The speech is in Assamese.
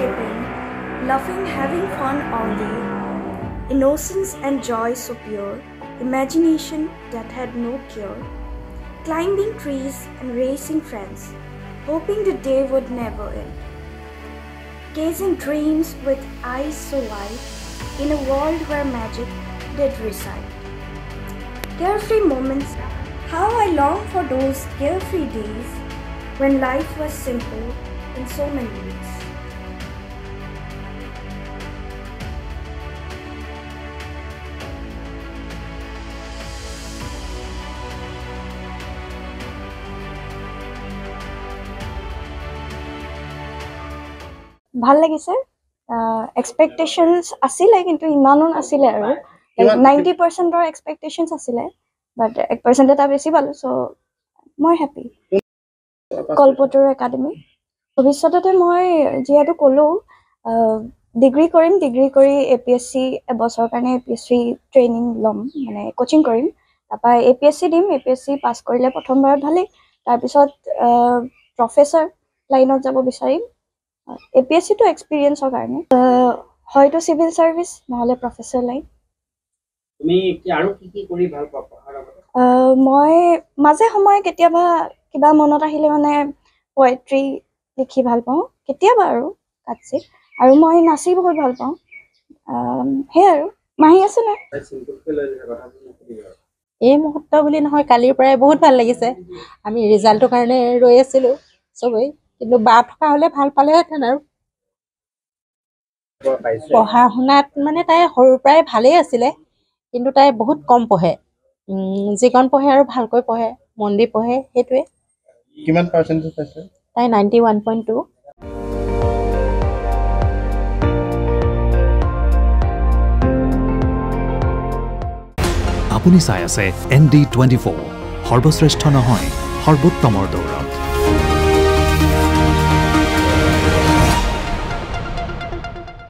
skipping, laughing, having fun all day. Innocence and joy so pure, imagination that had no cure. Climbing trees and racing friends, hoping the day would never end. Gazing dreams with eyes so wide, in a world where magic did reside. Carefree moments, how I long for those carefree days when life was simple in so many ways. ভাল লাগিছে এক্সপেক্টেশনস আছিলে কিন্তু ইমানো নাছিলে আৰু 90% ৰ এক্সপেক্টেশনস আছিলে বাট 1% এটা বেছি পালো সো মই হ্যাপি কল্পতৰু একাডেমি ভৱিষ্যতে মই যেহেতু কলো ডিগ্ৰী কৰিম ডিগ্ৰী কৰি এপিএসসি এবছৰ কাৰণে এপিএসসি ট্ৰেইনিং লম মানে কোচিং কৰিম তাৰপা এপিএসসি দিম এপিএসসি পাস কৰিলে প্ৰথমবাৰ ভালেই তাৰপিছত প্ৰফেসৰ লাইনত যাব বিচাৰিম এপিএসসি তো এক্সপেৰিয়েন্সৰ কাৰণে হয়তো সিভিল সাৰ্ভিস নহলে প্ৰফেসৰ লাইন তুমি কি আৰু কি কৰি ভাল পাবা মই মাজে সময় কেতিয়াবা কিবা মনত আহিলে মানে পোয়েট্ৰি লিখি ভাল পাওঁ কেতিয়াবা আৰু কাটছি আৰু মই নাচি বহুত ভাল পাওঁ হে আৰু মাহি আছে না এই মুহূৰ্ত বুলি নহয় কালিৰ পৰাই বহুত ভাল লাগিছে আমি ৰিজাল্টৰ কাৰণে ৰৈ আছিলো সবেই কিন্তু বা থকা হলে ভাল পালেহেঁতেন আৰু পঢ়া শুনাত মানে তাই সৰুৰ পৰাই ভালেই আছিলে কিন্তু তাই বহুত কম পঢ়ে যিকণ পঢ়ে আৰু ভালকৈ পঢ়ে মন দি পঢ়ে সেইটোৱে কিমান পাৰ্চেন্টেজ আছে তাই 91.2 আপুনি চাই আছে ND24 সৰ্বশ্ৰেষ্ঠ নহয় সৰ্বোত্তমৰ দৌৰত